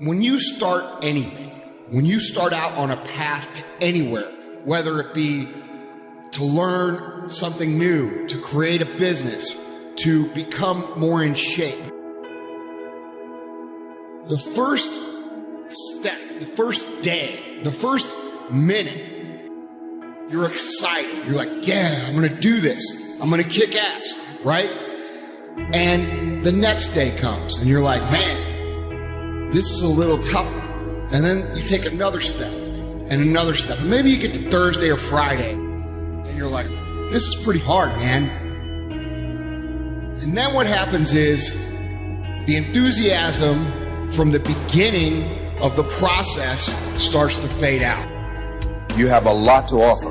When you start anything, when you start out on a path to anywhere, whether it be to learn something new, to create a business, to become more in shape, the first step, the first day, the first minute, you're excited. You're like, yeah, I'm going to do this. I'm going to kick ass, right? And the next day comes and you're like, man, this is a little tougher. And then you take another step and another step. And maybe you get to Thursday or Friday and you're like, this is pretty hard, man. And then what happens is the enthusiasm from the beginning of the process starts to fade out. You have a lot to offer.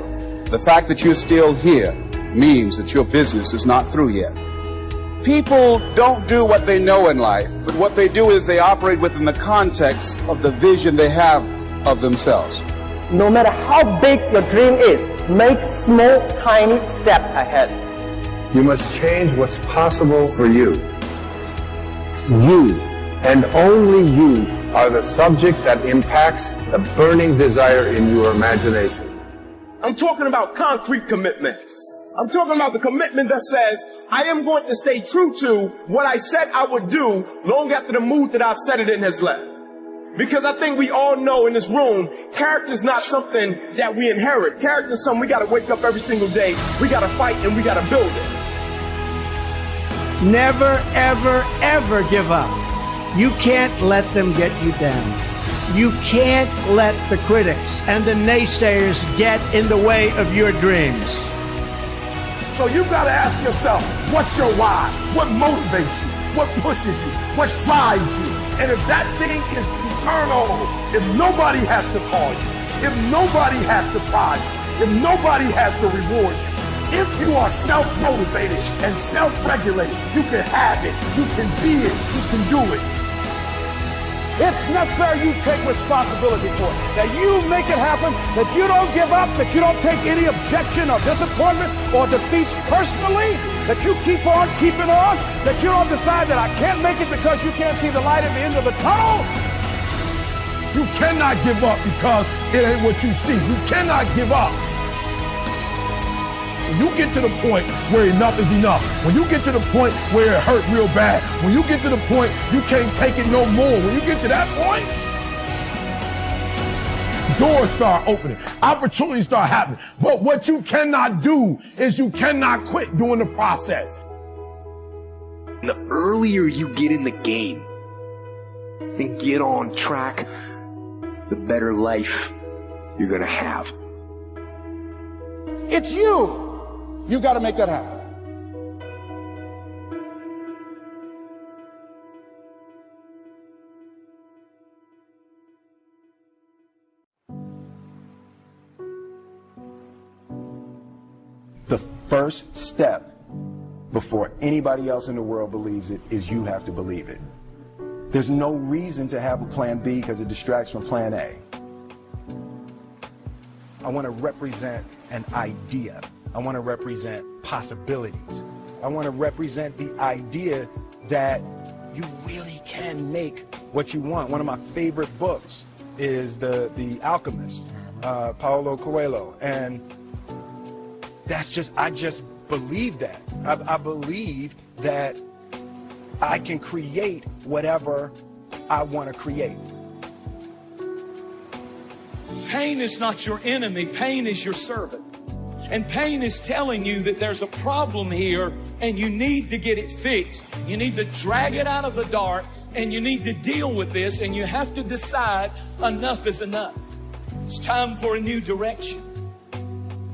The fact that you're still here means that your business is not through yet. People don't do what they know in life, but what they do is they operate within the context of the vision they have of themselves. No matter how big your dream is, make small, tiny steps ahead. You must change what's possible for you. You, and only you, are the subject that impacts the burning desire in your imagination. I'm talking about concrete commitment. I'm talking about the commitment that says, I am going to stay true to what I said I would do long after the mood that I've set it in has left. Because I think we all know in this room, character is not something that we inherit. Character is something we got to wake up every single day. We got to fight and we got to build it. Never, ever, ever give up. You can't let them get you down. You can't let the critics and the naysayers get in the way of your dreams. So you've got to ask yourself, what's your why? What motivates you? What pushes you? What drives you? And if that thing is eternal, if nobody has to call you, if nobody has to prize you, if nobody has to reward you, if you are self-motivated and self-regulated, you can have it, you can be it, you can do it. It's necessary you take responsibility for it, that you make it happen, that you don't give up, that you don't take any objection or disappointment or defeats personally, that you keep on keeping on, that you don't decide that I can't make it because you can't see the light at the end of the tunnel. You cannot give up because it ain't what you see. You cannot give up. When you get to the point where enough is enough, when you get to the point where it hurt real bad, when you get to the point you can't take it no more, when you get to that point, doors start opening, opportunities start happening. But what you cannot do is you cannot quit doing the process. The earlier you get in the game and get on track, the better life you're gonna have. It's you. You got to make that happen. The first step before anybody else in the world believes it is you have to believe it. There's no reason to have a plan B because it distracts from plan A. I want to represent an idea. I want to represent possibilities. I want to represent the idea that you really can make what you want. One of my favorite books is The Alchemist, Paulo Coelho. And I just believe that. I believe that I can create whatever I want to create. Pain is not your enemy. Pain is your servant. And pain is telling you that there's a problem here and you need to get it fixed. You need to drag it out of the dark and you need to deal with this, and you have to decide enough is enough. It's time for a new direction.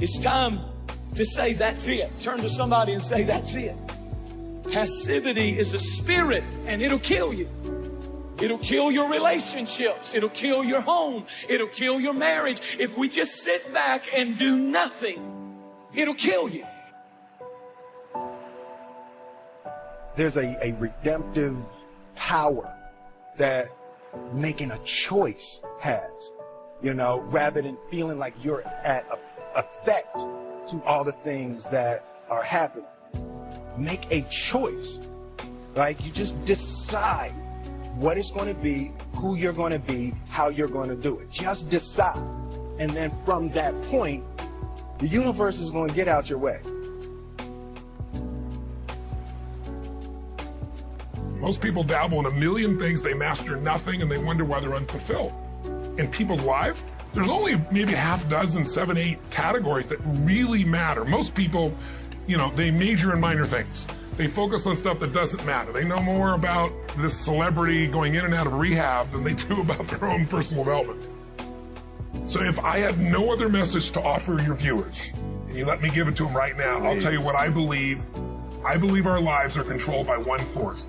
It's time to say that's it. Turn to somebody and say that's it. Passivity is a spirit and it'll kill you. It'll kill your relationships. It'll kill your home. It'll kill your marriage. If we just sit back and do nothing, it'll kill you. There's a redemptive power that making a choice has, rather than feeling like you're at effect to all the things that are happening. Make a choice. Like, you just decide what it's going to be, who you're going to be, how you're going to do it. Just decide. And then from that point, the universe is going to get out your way. Most people dabble in a million things, they master nothing, and they wonder why they're unfulfilled. In people's lives, there's only maybe half dozen, 7, 8 categories that really matter. Most people, they major in minor things. They focus on stuff that doesn't matter. They know more about this celebrity going in and out of rehab than they do about their own personal development. So if I had no other message to offer your viewers, and you let me give it to them right now, I'll tell you what I believe. I believe our lives are controlled by one force.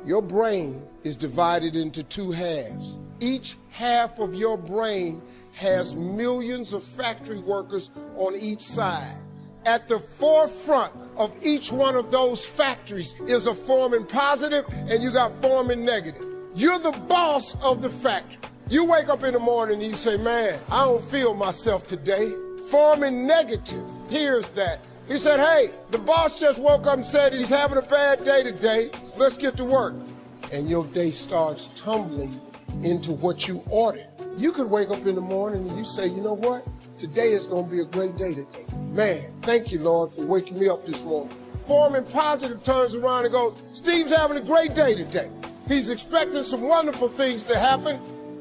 Your brain is divided into 2 halves. Each half of your brain has millions of factory workers on each side. At the forefront of each one of those factories is a forming positive, and you got forming negative. You're the boss of the factory. You wake up in the morning and you say, man, I don't feel myself today. Forming negative hears that. He said, hey, the boss just woke up and said he's having a bad day today. Let's get to work. And your day starts tumbling into what you ordered. You could wake up in the morning and you say, you know what? Today is going to be a great day today. Man, thank you, Lord, for waking me up this morning. Forming positive turns around and goes, Steve's having a great day today. He's expecting some wonderful things to happen.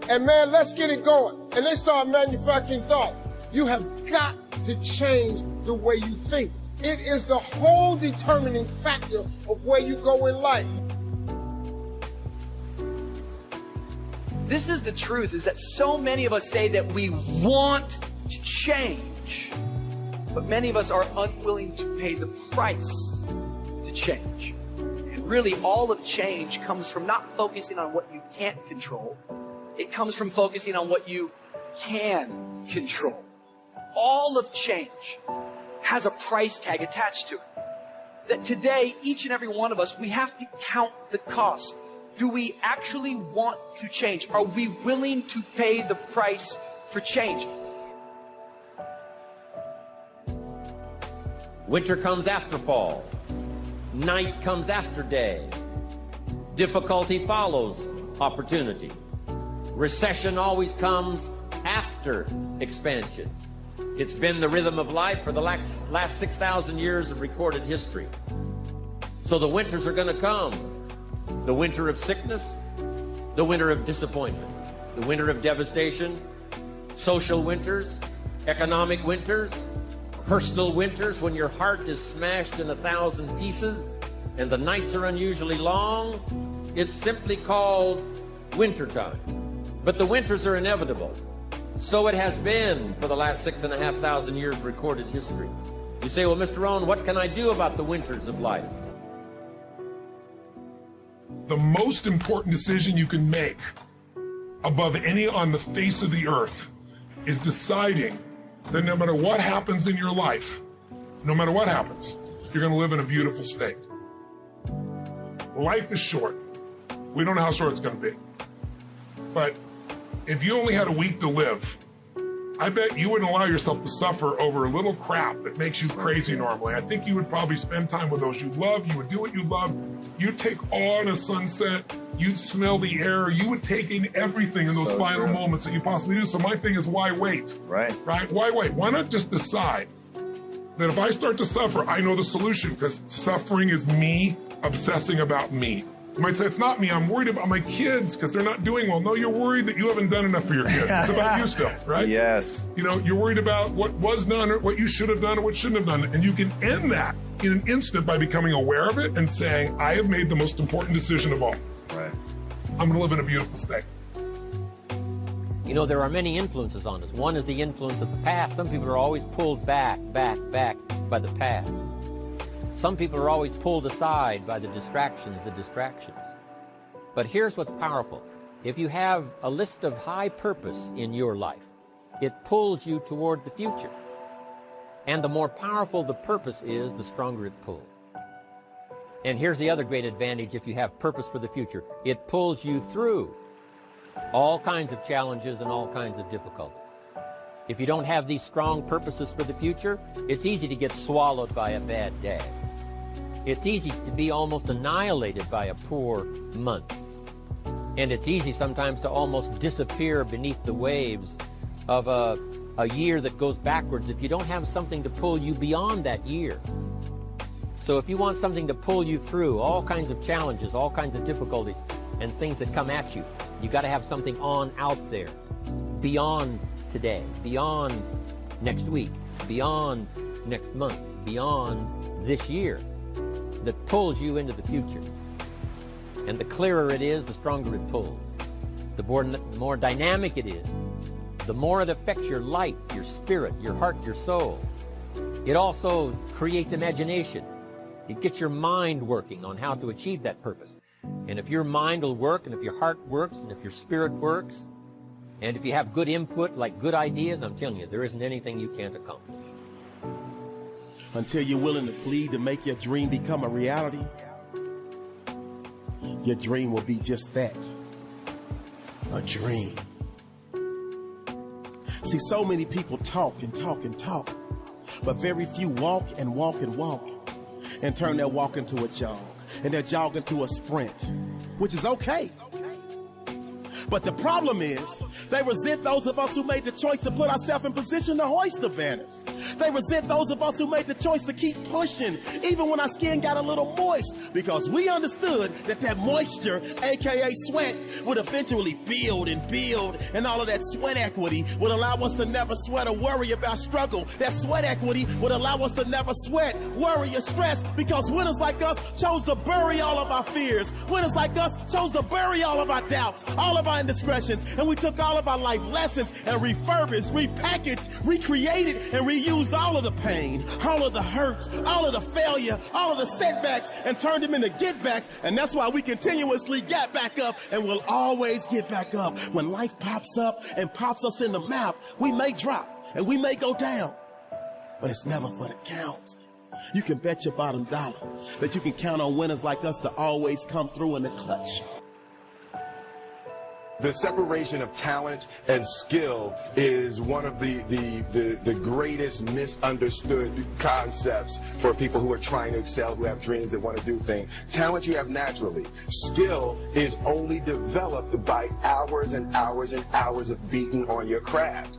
And man, let's get it going. And they start manufacturing thoughts. You have got to change the way you think. It is the whole determining factor of where you go in life. This is the truth, is that so many of us say that we want to change, but many of us are unwilling to pay the price to change. And really, all of change comes from not focusing on what you can't control. It comes from focusing on what you can control. All of change has a price tag attached to it. That today, each and every one of us, we have to count the cost. Do we actually want to change? Are we willing to pay the price for change? Winter comes after fall. Night comes after day. Difficulty follows opportunity. Recession always comes after expansion. It's been the rhythm of life for the last 6,000 years of recorded history. So the winters are going to come. The winter of sickness, the winter of disappointment, the winter of devastation, social winters, economic winters, personal winters when your heart is smashed in 1,000 pieces and the nights are unusually long. It's simply called wintertime. But the winters are inevitable. So it has been for the last 6,500 years recorded history. You say, well, Mr. Rohn, what can I do about the winters of life? The most important decision you can make above any on the face of the earth is deciding that no matter what happens in your life, no matter what happens, you're going to live in a beautiful state. Life is short. We don't know how short it's going to be. But if you only had a week to live, I bet you wouldn't allow yourself to suffer over a little crap that makes you crazy normally. I think you would probably spend time with those you love. You would do what you love. You'd take awe in a sunset. You'd smell the air. You would take in everything in those final moments that you possibly do. So my thing is, why wait? Right? Why wait? Why not just decide that if I start to suffer, I know the solution, because suffering is me obsessing about me. You might say, it's not me, I'm worried about my kids because they're not doing well. No, you're worried that you haven't done enough for your kids. It's about you still, right? Yes. You know, you're worried about what was done or what you should have done or what shouldn't have done. And you can end that in an instant by becoming aware of it and saying, I have made the most important decision of all. Right. I'm going to live in a beautiful state. You know, there are many influences on us. One is the influence of the past. Some people are always pulled back by the past. Some people are always pulled aside by the distractions. But here's what's powerful. If you have a list of high purpose in your life, it pulls you toward the future. And the more powerful the purpose is, the stronger it pulls. And here's the other great advantage if you have purpose for the future. It pulls you through all kinds of challenges and all kinds of difficulties. If you don't have these strong purposes for the future, it's easy to get swallowed by a bad day. It's easy to be almost annihilated by a poor month. And it's easy sometimes to almost disappear beneath the waves of a year that goes backwards if you don't have something to pull you beyond that year. So if you want something to pull you through all kinds of challenges, all kinds of difficulties, and things that come at you, you got to have something on out there, beyond today, beyond next week, beyond next month, beyond this year, that pulls you into the future. And the clearer it is, the stronger it pulls. The more dynamic it is, the more it affects your life, your spirit, your heart, your soul. It also creates imagination. It gets your mind working on how to achieve that purpose. And if your mind will work, and if your heart works, and if your spirit works, and if you have good input, like good ideas, I'm telling you, there isn't anything you can't accomplish. Until you're willing to bleed to make your dream become a reality, your dream will be just that, a dream. See, so many people talk and talk and talk, but very few walk and walk and walk and turn their walk into a jog and their jog into a sprint, which is okay. But the problem is, they resent those of us who made the choice to put ourselves in position to hoist the banners. They resent those of us who made the choice to keep pushing, even when our skin got a little moist, because we understood that that moisture, aka sweat, would eventually build, and all of that sweat equity would allow us to never sweat or worry about struggle. That sweat equity would allow us to never sweat, worry, or stress, because winners like us chose to bury all of our fears. Winners like us chose to bury all of our doubts, all of our indiscretions, and we took all of our life lessons and refurbished, repackaged, recreated, and reused all of the pain, all of the hurt, all of the failure, all of the setbacks, and turned them into get-backs. And that's why we continuously get back up, and we'll always get back up. When life pops up and pops us in the mouth, we may drop and we may go down, but it's never for the count. You can bet your bottom dollar that you can count on winners like us to always come through in the clutch. The separation of talent and skill is one of the greatest misunderstood concepts for people who are trying to excel, who have dreams, that want to do things. Talent you have naturally. Skill is only developed by hours and hours and hours of beating on your craft.